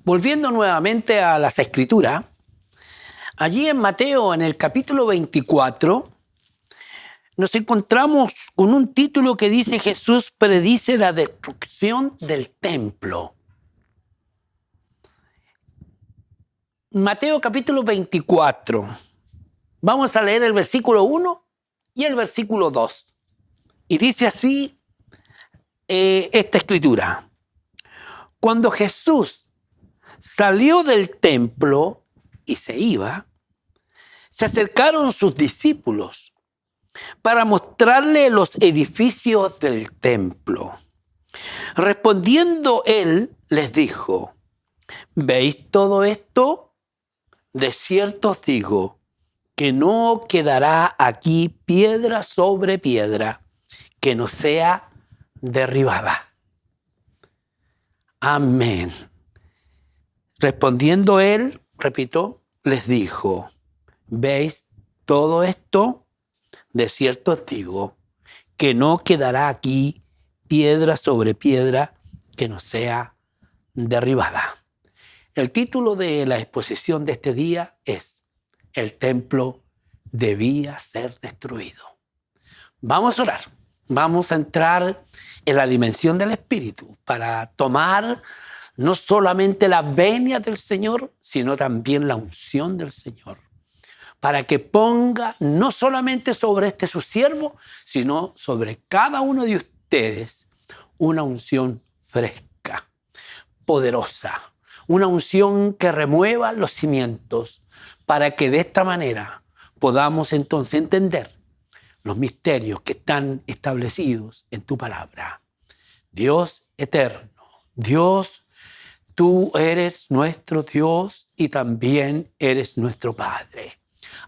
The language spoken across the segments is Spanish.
Volviendo nuevamente a las Escrituras, allí en Mateo, en el capítulo 24, nos encontramos con un título que dice: Jesús predice la destrucción del templo. Mateo capítulo 24. Vamos a leer el versículo 1 y el versículo 2. Y dice así esta escritura: Cuando Jesús salió del templo y se iba, se acercaron sus discípulos para mostrarle los edificios del templo. Respondiendo él, les dijo: ¿Veis todo esto? De cierto os digo que no quedará aquí piedra sobre piedra que no sea derribada. Amén. Respondiendo él, repito, les dijo: ¿Veis todo esto? De cierto os digo que no quedará aquí piedra sobre piedra que no sea derribada. El título de la exposición de este día es: El templo debía ser destruido. Vamos a orar. Vamos a entrar en la dimensión del Espíritu para tomar no solamente la venia del Señor, sino también la unción del Señor, para que ponga no solamente sobre este su siervo, sino sobre cada uno de ustedes una unción fresca, poderosa, una unción que remueva los cimientos, para que de esta manera podamos entonces entender los misterios que están establecidos en tu palabra. Dios eterno, Dios, tú eres nuestro Dios y también eres nuestro Padre.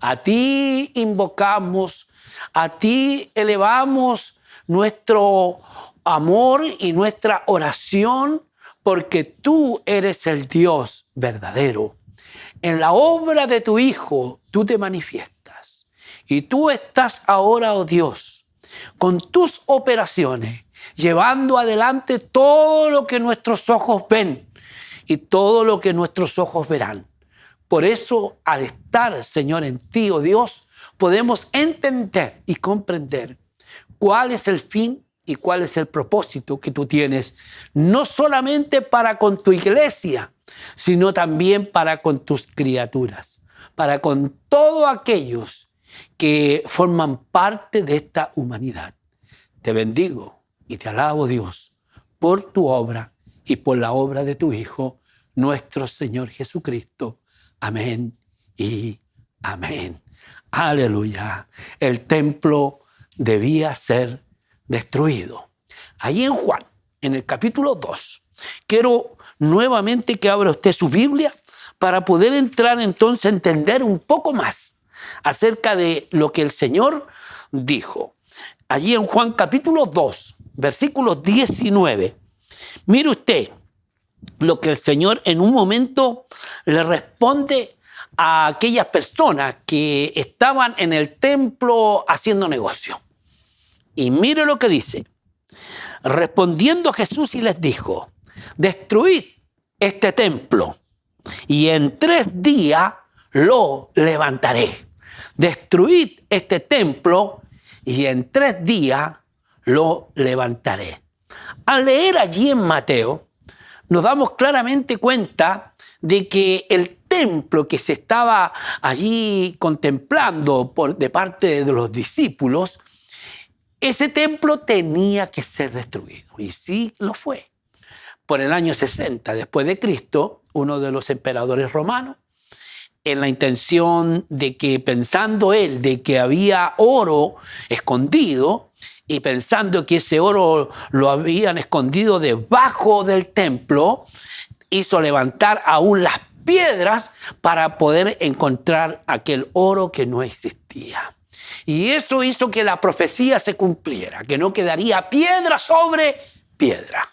A ti invocamos, a ti elevamos nuestro amor y nuestra oración, porque tú eres el Dios verdadero. En la obra de tu Hijo tú te manifiestas y tú estás ahora, oh Dios, con tus operaciones, llevando adelante todo lo que nuestros ojos ven y todo lo que nuestros ojos verán. Por eso, al estar, Señor, en ti, oh Dios, podemos entender y comprender cuál es el fin y cuál es el propósito que tú tienes, no solamente para con tu iglesia, sino también para con tus criaturas, para con todos aquellos que forman parte de esta humanidad. Te bendigo y te alabo, Dios, por tu obra y por la obra de tu Hijo, nuestro Señor Jesucristo. Amén y amén. Aleluya. El templo debía ser destruido. Allí en Juan, en el capítulo 2, quiero nuevamente que abra usted su Biblia para poder entrar entonces a entender un poco más acerca de lo que el Señor dijo. Allí en Juan capítulo 2, versículo 19. Mire usted lo que el Señor en un momento le responde a aquellas personas que estaban en el templo haciendo negocio. Y mire lo que dice: respondiendo Jesús y les dijo: destruid este templo y en 3 días lo levantaré. Destruid este templo y en 3 días lo levantaré. Al leer allí en Mateo, nos damos claramente cuenta de que el templo que se estaba allí contemplando de parte de los discípulos, ese templo tenía que ser destruido. Y sí lo fue. Por el año 60 después de Cristo, uno de los emperadores romanos, en la intención de que, pensando él de que había oro escondido, y pensando que ese oro lo habían escondido debajo del templo, hizo levantar aún las piedras para poder encontrar aquel oro que no existía. Y eso hizo que la profecía se cumpliera, que no quedaría piedra sobre piedra.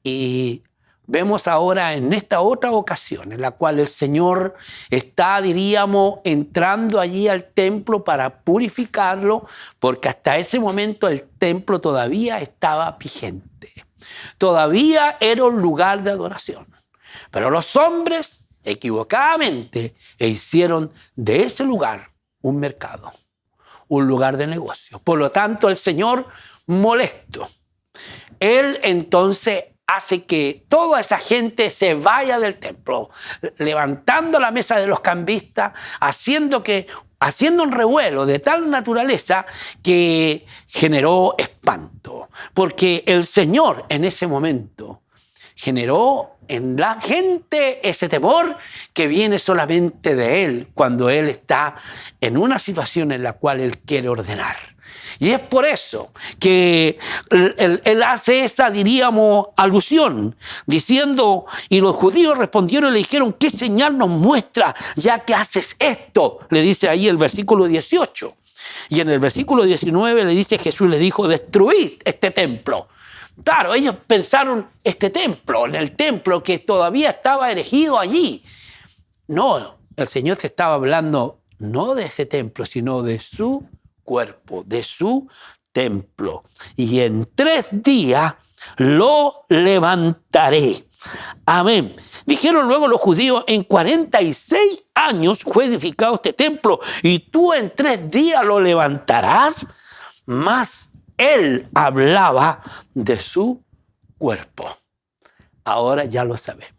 Y vemos ahora en esta otra ocasión en la cual el Señor está, diríamos, entrando allí al templo para purificarlo, porque hasta ese momento el templo todavía estaba vigente. Todavía era un lugar de adoración. Pero los hombres, equivocadamente, hicieron de ese lugar un mercado, un lugar de negocio. Por lo tanto, el Señor, molesto, Él entonces hace que toda esa gente se vaya del templo, levantando la mesa de los cambistas, haciendo un revuelo de tal naturaleza que generó espanto. Porque el Señor en ese momento generó en la gente ese temor que viene solamente de Él cuando Él está en una situación en la cual Él quiere ordenar. Y es por eso que él hace esa, diríamos, alusión, diciendo, y los judíos respondieron y le dijeron, ¿qué señal nos muestra ya que haces esto? Le dice ahí el versículo 18. Y en el versículo 19 le dice, Jesús le dijo, destruid este templo. Claro, ellos pensaron este templo, en el templo que todavía estaba erigido allí. No, el Señor te estaba hablando no de ese templo, sino de su cuerpo, de su templo. Y en 3 días lo levantaré. Amén. Dijeron luego los judíos, en 46 años fue edificado este templo y tú en 3 días lo levantarás. Mas él hablaba de su cuerpo. Ahora ya lo sabemos.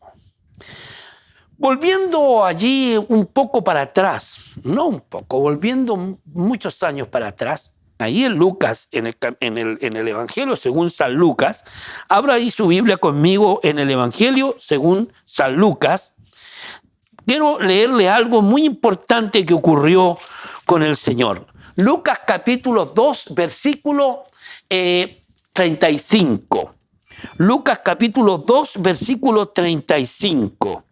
Volviendo allí un poco para atrás, no un poco, volviendo muchos años para atrás, ahí en Lucas, en el Evangelio según San Lucas, abra ahí su Biblia conmigo en el Evangelio según San Lucas. Quiero leerle algo muy importante que ocurrió con el Señor. Lucas capítulo 2, versículo 35. Lucas capítulo 2, versículo 35.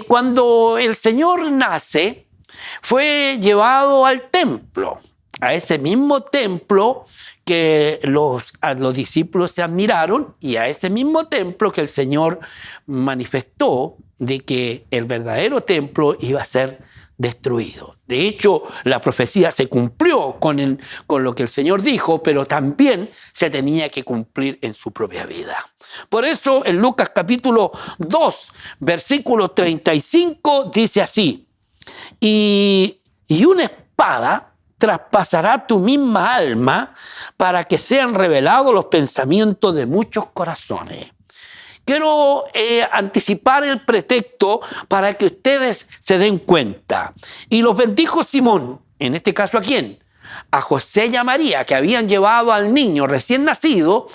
Cuando el Señor nace, fue llevado al templo, a ese mismo templo que los discípulos se admiraron y a ese mismo templo que el Señor manifestó de que el verdadero templo iba a ser destruido. De hecho, la profecía se cumplió con lo que el Señor dijo, pero también se tenía que cumplir en su propia vida. Por eso, en Lucas capítulo 2, versículo 35, dice así, y una espada traspasará tu misma alma para que sean revelados los pensamientos de muchos corazones. Quiero anticipar el pretexto para que ustedes se den cuenta. Y los bendijo Simón, en este caso ¿a quién? A José y a María, que habían llevado al niño recién nacido,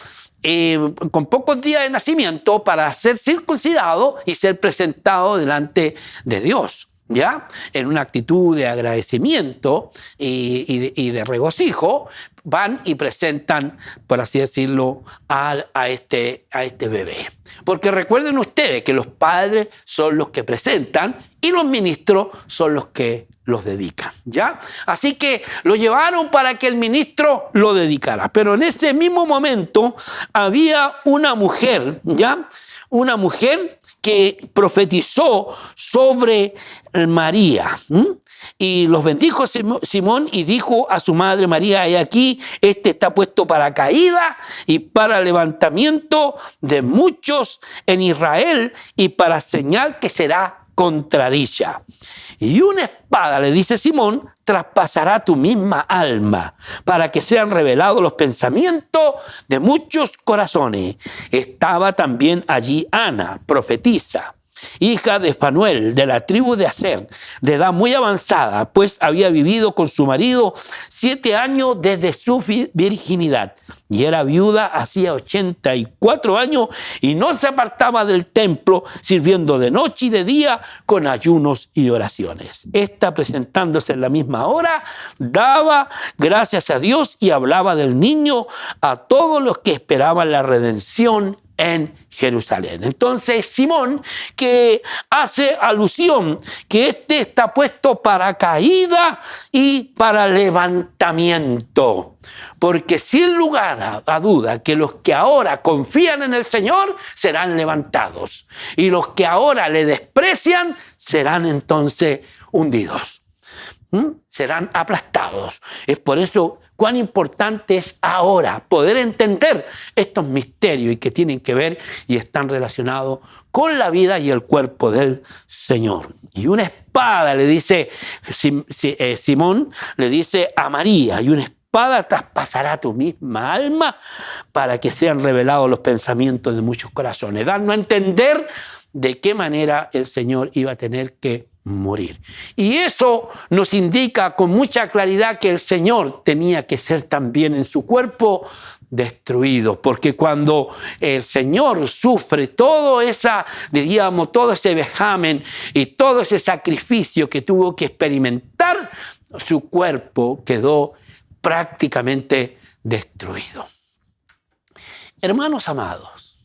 con pocos días de nacimiento, para ser circuncidado y ser presentado delante de Dios. ¿Ya? En una actitud de agradecimiento y de regocijo, van y presentan, por así decirlo, a este bebé. Porque recuerden ustedes que los padres son los que presentan y los ministros son los que los dedican, ¿ya? Así que lo llevaron para que el ministro lo dedicara. Pero en ese mismo momento había una mujer, ¿ya? Una mujer que profetizó sobre María. Y los bendijo Simón y dijo a su madre María, he aquí, este está puesto para caída y para levantamiento de muchos en Israel y para señal que será contradicha. Y una espada, le dice Simón, traspasará tu misma alma para que sean revelados los pensamientos de muchos corazones. Estaba también allí Ana, profetisa, hija de Fanuel, de la tribu de Aser, de edad muy avanzada, pues había vivido con su marido 7 años desde su virginidad. Y era viuda hacía 84 años y no se apartaba del templo, sirviendo de noche y de día con ayunos y oraciones. Esta, presentándose en la misma hora, daba gracias a Dios y hablaba del niño a todos los que esperaban la redención en Jerusalén. Entonces Simón, que hace alusión que este está puesto para caída y para levantamiento, porque sin lugar a duda que los que ahora confían en el Señor serán levantados y los que ahora le desprecian serán entonces hundidos. serán aplastados. Es por eso cuán importante es ahora poder entender estos misterios y que tienen que ver y están relacionados con la vida y el cuerpo del Señor. Y una espada, le dice Simón, le dice a María, y una espada traspasará tu misma alma para que sean revelados los pensamientos de muchos corazones, dando a entender de qué manera el Señor iba a tener que morir. Y eso nos indica con mucha claridad que el Señor tenía que ser también en su cuerpo destruido, porque cuando el Señor sufre todo ese vejamen y todo ese sacrificio que tuvo que experimentar, su cuerpo quedó prácticamente destruido. Hermanos amados,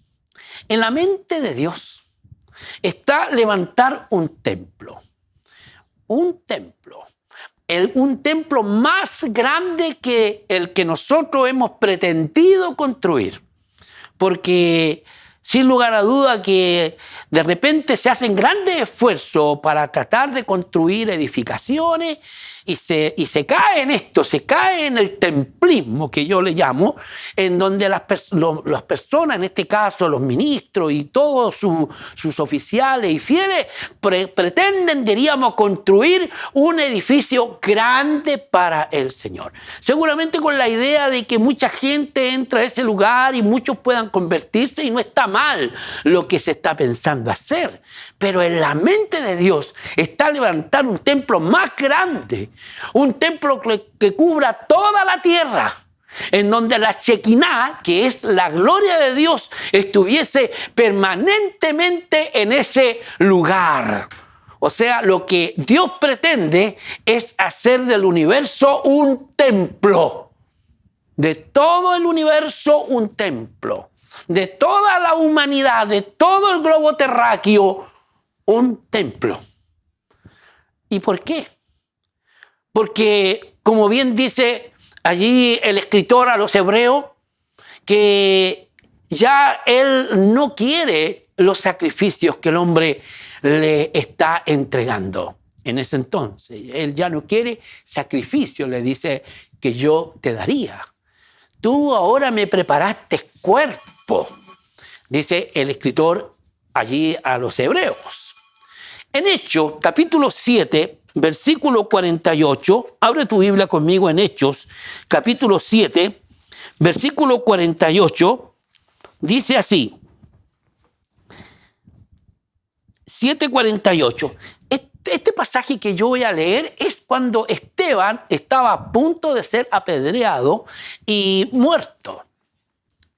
en la mente de Dios está levantar un templo. Un templo más grande que el que nosotros hemos pretendido construir. Porque sin lugar a duda que de repente se hacen grandes esfuerzos para tratar de construir edificaciones y se cae en esto, se cae en el templismo que yo le llamo, en donde las personas, en este caso los ministros y todos sus oficiales y fieles, pretenden, diríamos, construir un edificio grande para el Señor. Seguramente con la idea de que mucha gente entra a ese lugar y muchos puedan convertirse, y no está mal lo que se está pensando hacer. Pero en la mente de Dios está levantar un templo más grande, un templo que cubra toda la tierra, en donde la Shekinah, que es la gloria de Dios, estuviese permanentemente en ese lugar. O sea, lo que Dios pretende es hacer del universo un templo. De todo el universo un templo. De toda la humanidad, de todo el globo terráqueo, un templo. ¿Y por qué? Porque, como bien dice allí el escritor a los hebreos, que ya él no quiere los sacrificios que el hombre le está entregando. En ese entonces, él ya no quiere sacrificio, le dice que yo te daría. Tú ahora me preparaste cuerpo, dice el escritor allí a los hebreos. En Hechos, capítulo 7, versículo 48, abre tu Biblia conmigo en Hechos, capítulo 7, versículo 48, dice así, 7:48. Este pasaje que yo voy a leer es cuando Esteban estaba a punto de ser apedreado y muerto.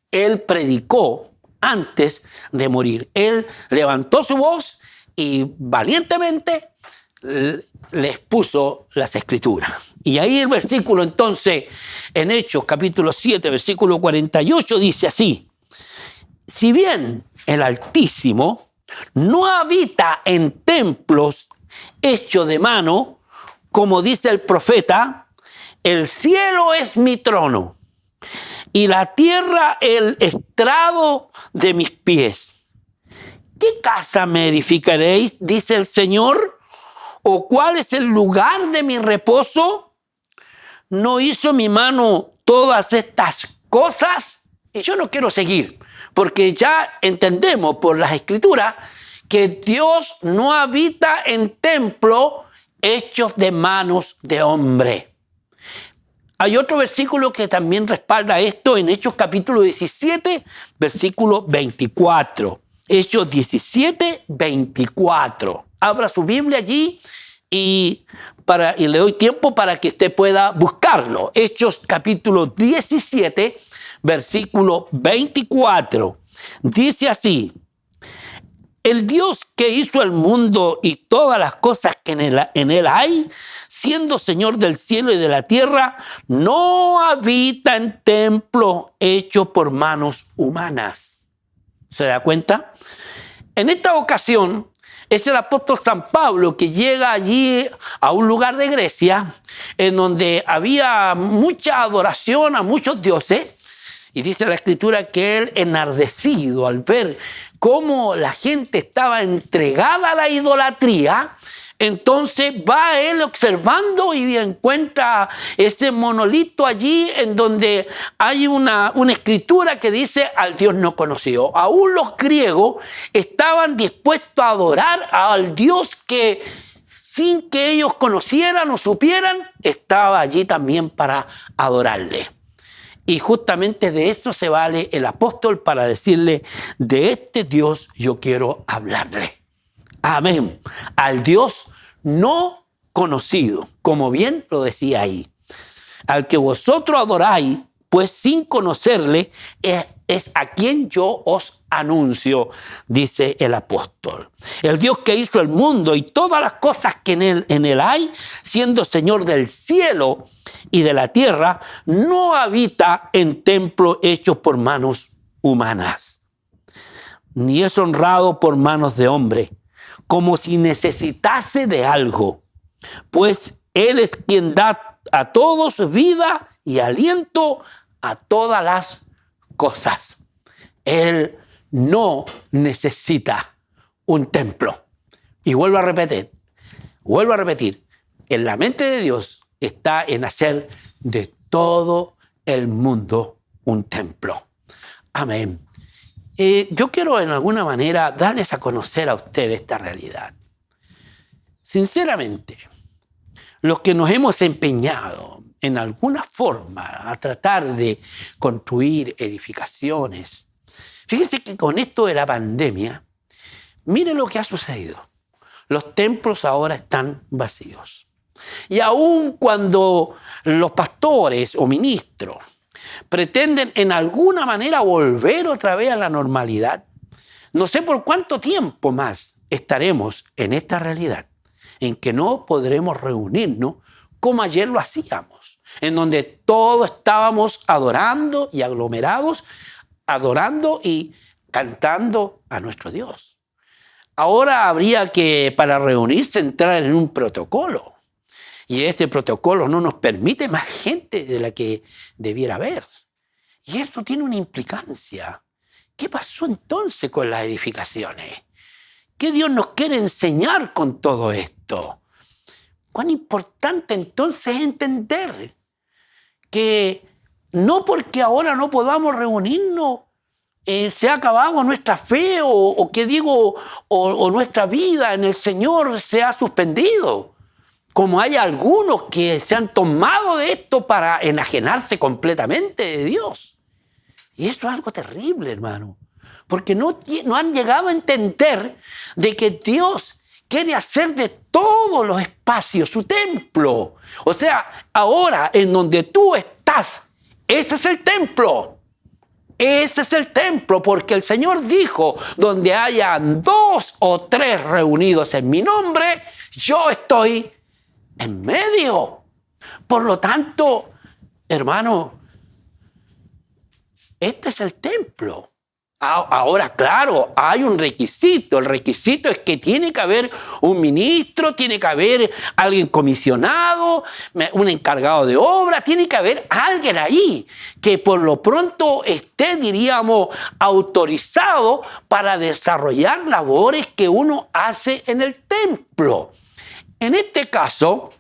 Él predicó antes de morir. Él levantó su voz y valientemente le expuso las Escrituras. Y ahí el versículo entonces, en Hechos capítulo 7, versículo 48, dice así: si bien el Altísimo no habita en templos hechos de mano, como dice el profeta, el cielo es mi trono y la tierra el estrado de mis pies. ¿Qué casa me edificaréis? Dice el Señor. ¿O cuál es el lugar de mi reposo? ¿No hizo mi mano todas estas cosas? Y yo no quiero seguir, porque ya entendemos por las Escrituras que Dios no habita en templos hechos de manos de hombre. Hay otro versículo que también respalda esto en Hechos capítulo 17, versículo 24. Hechos 17, 24. Abra su Biblia allí y le doy tiempo para que usted pueda buscarlo. Hechos capítulo 17, versículo 24. Dice así: el Dios que hizo el mundo y todas las cosas que en él hay, siendo Señor del cielo y de la tierra, no habita en templos hechos por manos humanas. ¿Se da cuenta? En esta ocasión es el apóstol San Pablo que llega allí a un lugar de Grecia en donde había mucha adoración a muchos dioses, y dice la Escritura que él, enardecido al ver cómo la gente estaba entregada a la idolatría, Entonces va él observando y encuentra ese monolito allí en donde hay una escritura que dice al Dios no conocido. Aún los griegos estaban dispuestos a adorar al Dios que sin que ellos conocieran o supieran, estaba allí también para adorarle. Y justamente de eso se vale el apóstol para decirle, de este Dios yo quiero hablarle. Amén. Al Dios no conocido, como bien lo decía ahí. Al que vosotros adoráis, pues sin conocerle, es a quien yo os anuncio, dice el apóstol. El Dios que hizo el mundo y todas las cosas que en él hay, siendo Señor del cielo y de la tierra, no habita en templos hechos por manos humanas, ni es honrado por manos de hombre, como si necesitase de algo, pues Él es quien da a todos vida y aliento a todas las cosas. Él no necesita un templo. Y vuelvo a repetir, en la mente de Dios está en hacer de todo el mundo un templo. Amén. Yo quiero en alguna manera darles a conocer a ustedes esta realidad. Sinceramente, los que nos hemos empeñado en alguna forma a tratar de construir edificaciones, fíjense que con esto de la pandemia, miren lo que ha sucedido. Los templos ahora están vacíos. Y aun cuando los pastores o ministros pretenden en alguna manera volver otra vez a la normalidad, no sé por cuánto tiempo más estaremos en esta realidad en que no podremos reunirnos como ayer lo hacíamos, en donde todos estábamos adorando y aglomerados, adorando y cantando a nuestro Dios. Ahora habría que, para reunirse, entrar en un protocolo. Y este protocolo no nos permite más gente de la que debiera haber. Y eso tiene una implicancia. ¿Qué pasó entonces con las edificaciones? ¿Qué Dios nos quiere enseñar con todo esto? Cuán importante entonces es entender que no porque ahora no podamos reunirnos, se ha acabado nuestra fe o nuestra vida en el Señor se ha suspendido. Como hay algunos que se han tomado de esto para enajenarse completamente de Dios. Y eso es algo terrible, hermano. Porque no han llegado a entender de que Dios quiere hacer de todos los espacios su templo. O sea, ahora en donde tú estás, ese es el templo. Ese es el templo, porque el Señor dijo, donde hayan 2 o 3 reunidos en mi nombre, yo estoy en medio. Por lo tanto, hermano, este es el templo. Ahora, claro, hay un requisito. El requisito es que tiene que haber un ministro, tiene que haber alguien comisionado, un encargado de obra, tiene que haber alguien ahí que por lo pronto esté, diríamos, autorizado para desarrollar labores que uno hace en el templo. En este caso,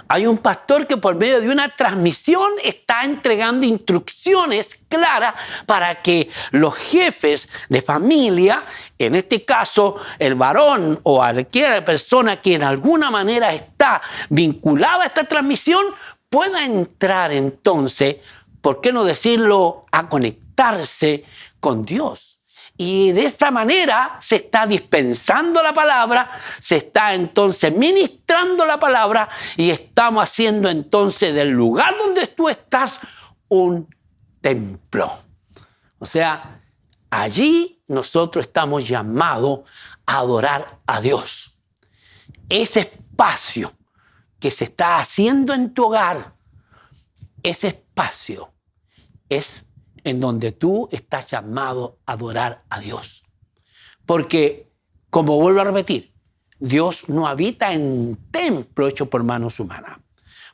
hay un pastor que por medio de una transmisión está entregando instrucciones claras para que los jefes de familia, en este caso el varón o cualquier persona que en alguna manera está vinculada a esta transmisión, pueda entrar entonces, ¿por qué no decirlo?, a conectarse con Dios. Y de esta manera se está dispensando la palabra, se está entonces ministrando la palabra y estamos haciendo entonces del lugar donde tú estás un templo. O sea, allí nosotros estamos llamados a adorar a Dios. Ese espacio que se está haciendo en tu hogar, ese espacio es en donde tú estás llamado a adorar a Dios. Porque, como vuelvo a repetir, Dios no habita en templo hecho por manos humanas.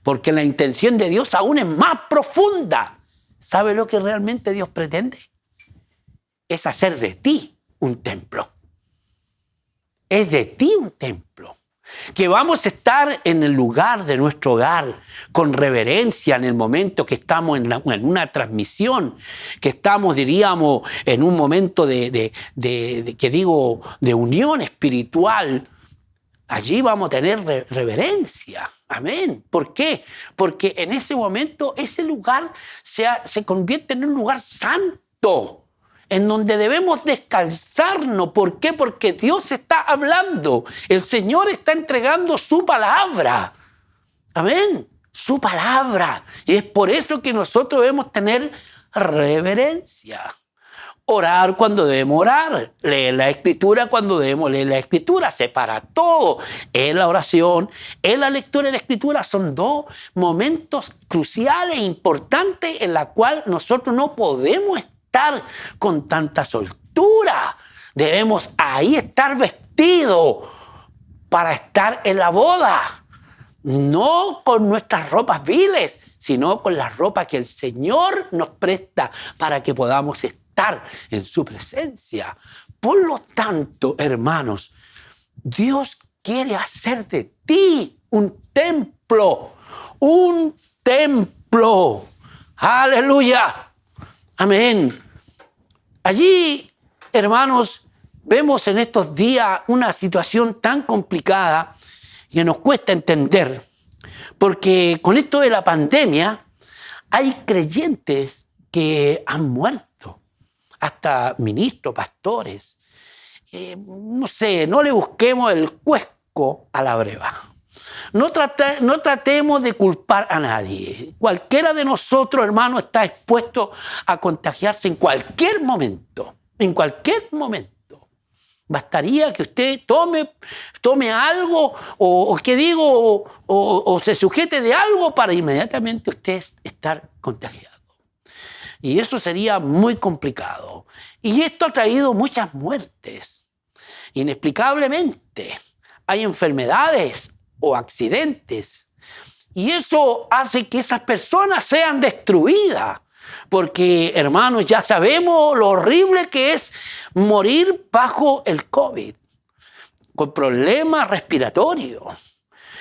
Porque la intención de Dios aún es más profunda. ¿Sabe lo que realmente Dios pretende? Es hacer de ti un templo. Es de ti un templo. que vamos a estar en el lugar de nuestro hogar con reverencia en el momento que estamos en una transmisión, que estamos, diríamos, en un momento de unión espiritual. Allí vamos a tener reverencia. Amén. ¿Por qué? Porque en ese momento ese lugar se convierte en un lugar santo, en donde debemos descalzarnos. ¿Por qué? Porque Dios está hablando. El Señor está entregando su palabra. Amén. Su palabra. Y es por eso que nosotros debemos tener reverencia. Orar cuando debemos orar, leer la Escritura cuando debemos leer la Escritura, separa todo. En la oración, en la lectura de la Escritura son dos momentos cruciales e importantes en la cual nosotros no podemos estar con tanta soltura. Debemos ahí estar vestidos para estar en la boda, no con nuestras ropas viles, sino con las ropas que el Señor nos presta para que podamos estar en su presencia. Por lo tanto, hermanos, Dios quiere hacer de ti un templo. Un templo. Aleluya. Amén. Allí, hermanos, vemos en estos días una situación tan complicada que nos cuesta entender. Porque con esto de la pandemia, hay creyentes que han muerto. Hasta ministros, pastores. No sé, no le busquemos el cuesco a la breva. No tratemos de culpar a nadie. Cualquiera de nosotros, hermano, está expuesto a contagiarse en cualquier momento. En cualquier momento. Bastaría que usted tome algo o se sujete de algo para inmediatamente usted estar contagiado. Y eso sería muy complicado. Y esto ha traído muchas muertes. Inexplicablemente. Hay enfermedades o accidentes. Y eso hace que esas personas sean destruidas. Porque, hermanos, ya sabemos lo horrible que es morir bajo el COVID. Con problemas respiratorios.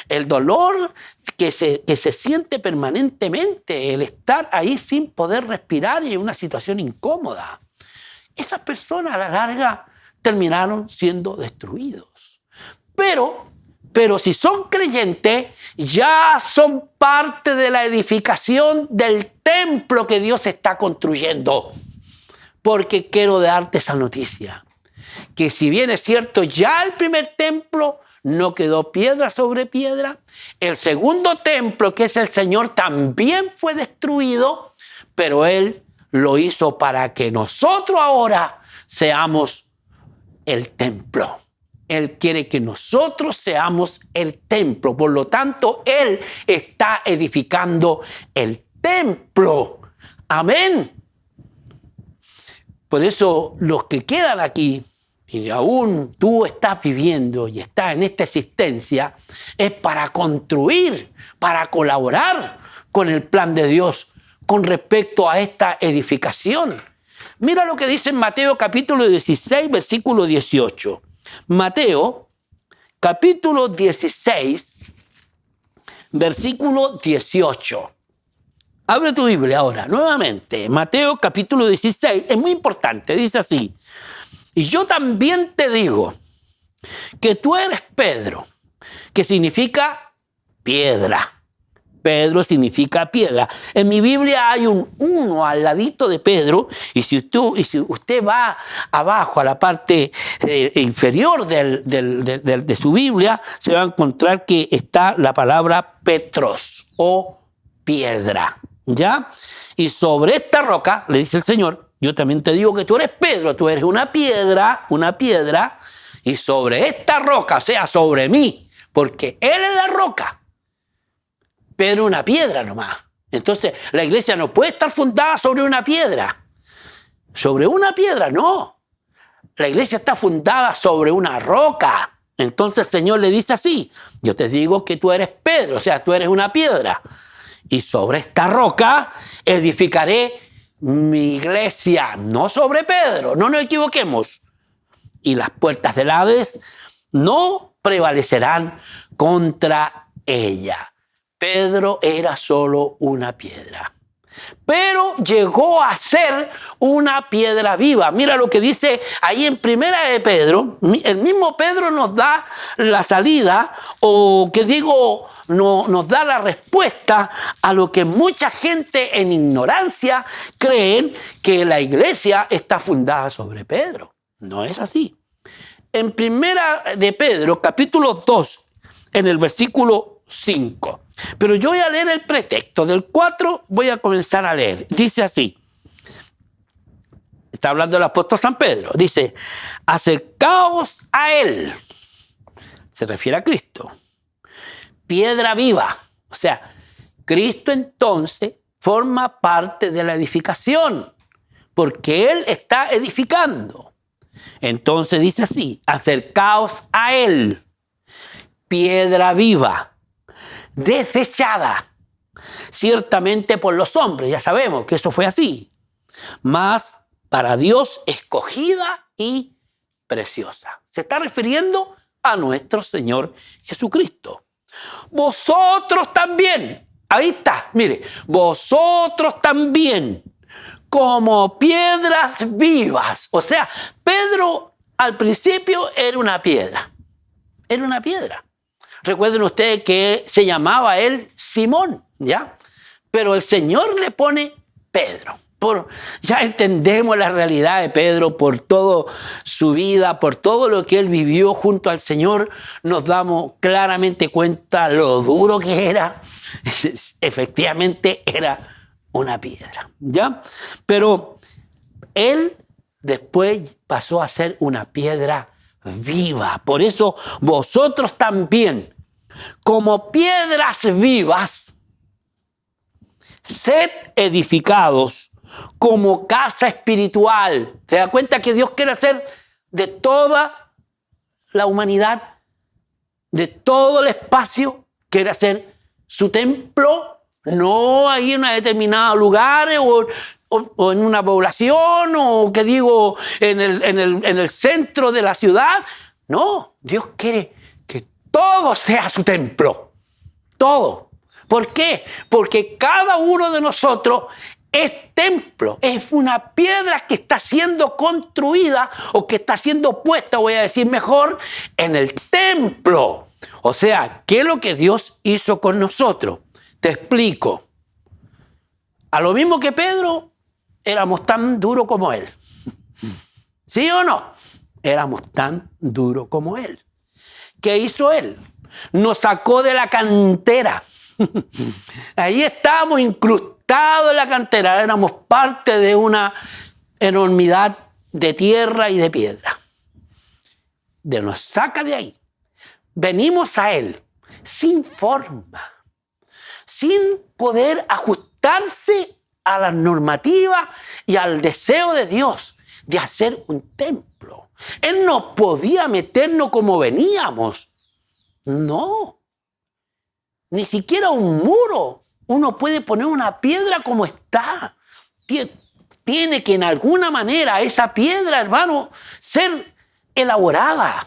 El dolor que se siente permanentemente, el estar ahí sin poder respirar y en una situación incómoda. Esas personas a la larga terminaron siendo destruidos. Pero si son creyentes, ya son parte de la edificación del templo que Dios está construyendo. Porque quiero darte esa noticia, que si bien es cierto, ya el primer templo no quedó piedra sobre piedra. El segundo templo, que es el Señor, también fue destruido, pero Él lo hizo para que nosotros ahora seamos el templo. Él quiere que nosotros seamos el templo. Por lo tanto, Él está edificando el templo. Amén. Por eso, los que quedan aquí, y aún tú estás viviendo y estás en esta existencia, es para construir, para colaborar con el plan de Dios con respecto a esta edificación. Mira lo que dice en Mateo capítulo 16, versículo 18. Mateo capítulo 16, versículo 18. Abre tu Biblia ahora, nuevamente. Mateo capítulo 16, es muy importante, dice así. Y yo también te digo que tú eres Pedro, que significa piedra. Pedro significa piedra. En mi Biblia hay un 1 al ladito de Pedro, y si usted va abajo a la parte inferior de su Biblia, se va a encontrar que está la palabra Petros o piedra. ¿Ya? Y sobre esta roca, le dice el Señor, yo también te digo que tú eres Pedro, tú eres una piedra, y sobre esta roca, o sea, sobre mí, porque Él es la roca, Pedro es una piedra nomás. Entonces, la iglesia no puede estar fundada sobre una piedra. Sobre una piedra, no. La iglesia está fundada sobre una roca. Entonces el Señor le dice así, yo te digo que tú eres Pedro, o sea, tú eres una piedra. Y sobre esta roca edificaré mi iglesia, no sobre Pedro, no nos equivoquemos. Y las puertas del Hades no prevalecerán contra ella. Pedro era solo una piedra, pero llegó a ser una piedra viva. Mira lo que dice ahí en Primera de Pedro. El mismo Pedro nos da la salida, o nos da la respuesta a lo que mucha gente en ignorancia creen, que la iglesia está fundada sobre Pedro. No es así. En Primera de Pedro, capítulo 2, en el versículo 5. Pero yo voy a leer el pretexto. Del 4 voy a comenzar a leer. Dice así. Está hablando el apóstol San Pedro. Dice, acercaos a él. Se refiere a Cristo. Piedra viva. O sea, Cristo entonces forma parte de la edificación, porque él está edificando. Entonces dice así, acercaos a él. Piedra viva, desechada ciertamente por los hombres, ya sabemos que eso fue así, mas para Dios escogida y preciosa. Se está refiriendo a nuestro Señor Jesucristo. Vosotros también, ahí está, mire, vosotros también, como piedras vivas. O sea, Pedro al principio era una piedra. Recuerden ustedes que se llamaba él Simón, ¿ya? Pero el Señor le pone Pedro. Ya entendemos la realidad de Pedro por toda su vida, por todo lo que él vivió junto al Señor. Nos damos claramente cuenta lo duro que era. Efectivamente era una piedra, ¿ya? Pero él después pasó a ser una piedra viva. Por eso vosotros también, como piedras vivas, sed edificados como casa espiritual. ¿Te das cuenta que Dios quiere hacer de toda la humanidad, de todo el espacio, quiere hacer su templo? No ahí en un determinado lugar o en una población o en el centro de la ciudad. No, Dios quiere que todo sea su templo. Todo. ¿Por qué? Porque cada uno de nosotros es templo, es una piedra que está siendo construida o que está siendo puesta, voy a decir mejor, en el templo. O sea, ¿qué es lo que Dios hizo con nosotros? Te explico. A lo mismo que Pedro, éramos tan duros como él. ¿Sí o no? Éramos tan duros como él. ¿Qué hizo él? Nos sacó de la cantera. Ahí estábamos incrustados en la cantera. Éramos parte de una enormidad de tierra y de piedra. Nos saca de ahí. Venimos a él sin forma, sin poder ajustarse a las normativas y al deseo de Dios de hacer un templo. Él no podía meternos como veníamos. No. Ni siquiera un muro. Uno puede poner una piedra como está. Tiene que en alguna manera esa piedra, hermano, ser elaborada.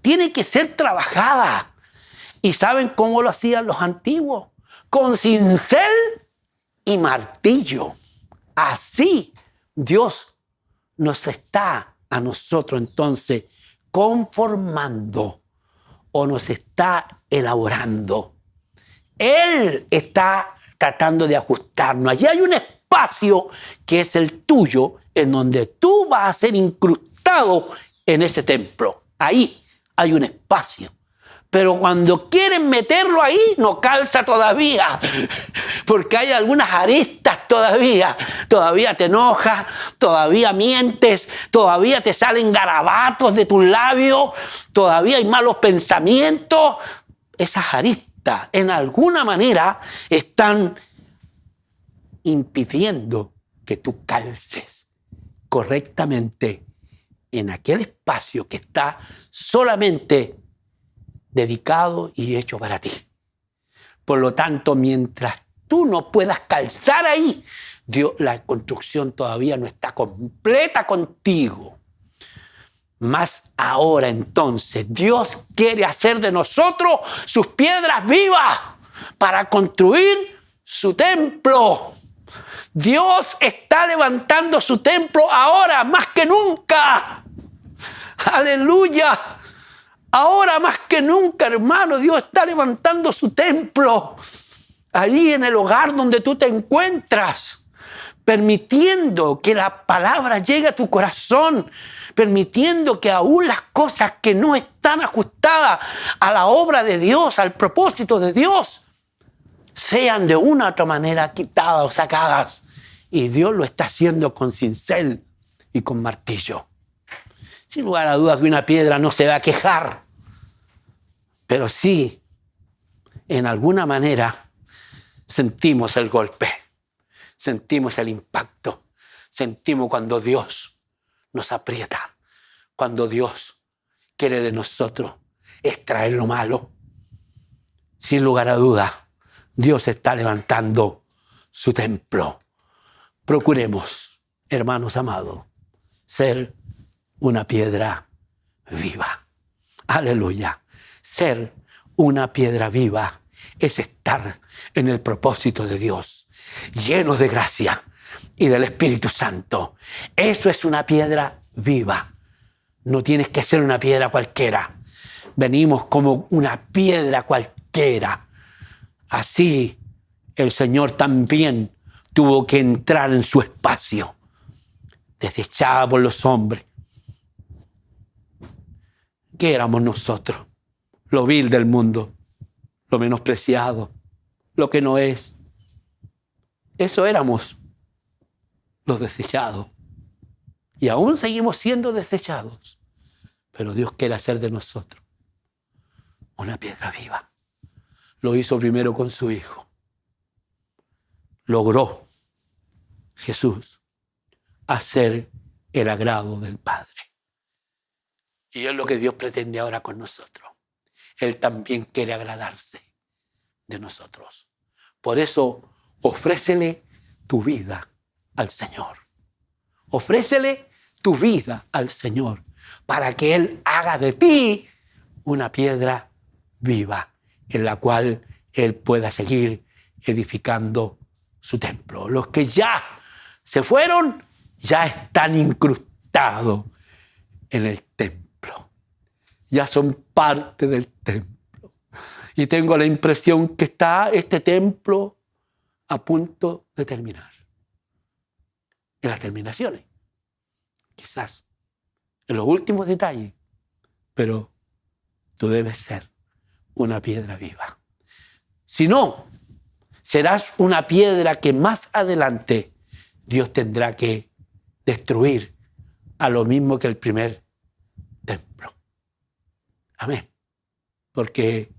Tiene que ser trabajada. ¿Y saben cómo lo hacían los antiguos? Con cincel y martillo. Así Dios nos está a nosotros entonces conformando o nos está elaborando. Él está tratando de ajustarnos. Allí hay un espacio que es el tuyo, en donde tú vas a ser incrustado en ese templo. Ahí hay un espacio. Pero cuando quieren meterlo ahí, no calza todavía. Porque hay algunas aristas todavía. Todavía te enojas, todavía mientes, todavía te salen garabatos de tus labios, todavía hay malos pensamientos. Esas aristas, en alguna manera, están impidiendo que tú calces correctamente en aquel espacio que está solamente dedicado y hecho para ti. Por lo tanto, mientras tú no puedas calzar ahí, la construcción todavía no está completa contigo. Mas ahora entonces Dios quiere hacer de nosotros sus piedras vivas para construir su templo. Dios está levantando su templo ahora más que nunca. Aleluya. Ahora más que nunca, hermano, Dios está levantando su templo. Allí en el hogar donde tú te encuentras, permitiendo que la palabra llegue a tu corazón, permitiendo que aún las cosas que no están ajustadas a la obra de Dios, al propósito de Dios, sean de una u otra manera quitadas o sacadas. Y Dios lo está haciendo con cincel y con martillo. Sin lugar a dudas que una piedra no se va a quejar, pero sí, en alguna manera, sentimos el golpe, sentimos el impacto, sentimos cuando Dios nos aprieta, cuando Dios quiere de nosotros extraer lo malo. Sin lugar a dudas, Dios está levantando su templo. Procuremos, hermanos amados, ser una piedra viva. Aleluya. Ser una piedra viva es estar en el propósito de Dios, llenos de gracia y del Espíritu Santo. Eso es una piedra viva. No tienes que ser una piedra cualquiera. Venimos como una piedra cualquiera. Así el Señor también tuvo que entrar en su espacio, desechada por los hombres. ¿Qué éramos nosotros? Lo vil del mundo, lo menospreciado, lo que no es. Eso éramos los desechados. Y aún seguimos siendo desechados. Pero Dios quiere hacer de nosotros una piedra viva. Lo hizo primero con su Hijo. Logró Jesús hacer el agrado del Padre. Y es lo que Dios pretende ahora con nosotros. Él también quiere agradarse de nosotros. Por eso, ofrécele tu vida al Señor. Ofrécele tu vida al Señor para que Él haga de ti una piedra viva en la cual Él pueda seguir edificando su templo. Los que ya se fueron, ya están incrustados en el templo. Ya son parte del templo. Y tengo la impresión que está este templo a punto de terminar. En las terminaciones. Quizás en los últimos detalles. Pero tú debes ser una piedra viva. Si no, serás una piedra que más adelante Dios tendrá que destruir a lo mismo que el primer templo. Amén. Porque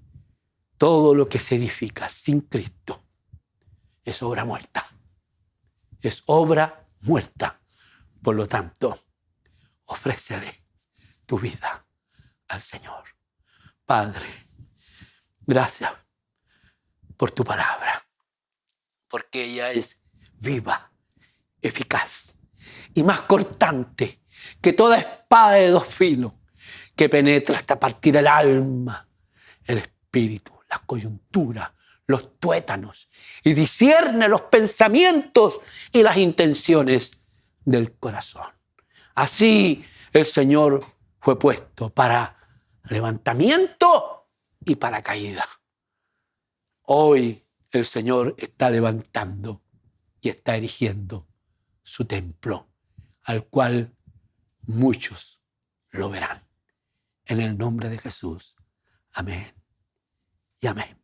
todo lo que se edifica sin Cristo es obra muerta. Es obra muerta. Por lo tanto, ofrécele tu vida al Señor. Padre, gracias por tu palabra. Porque ella es viva, eficaz y más cortante que toda espada de dos filos que penetra hasta partir el alma, el espíritu, las coyunturas, los tuétanos y discierne los pensamientos y las intenciones del corazón. Así el Señor fue puesto para levantamiento y para caída. Hoy el Señor está levantando y está erigiendo su templo, al cual muchos lo verán. En el nombre de Jesús. Amén y amén.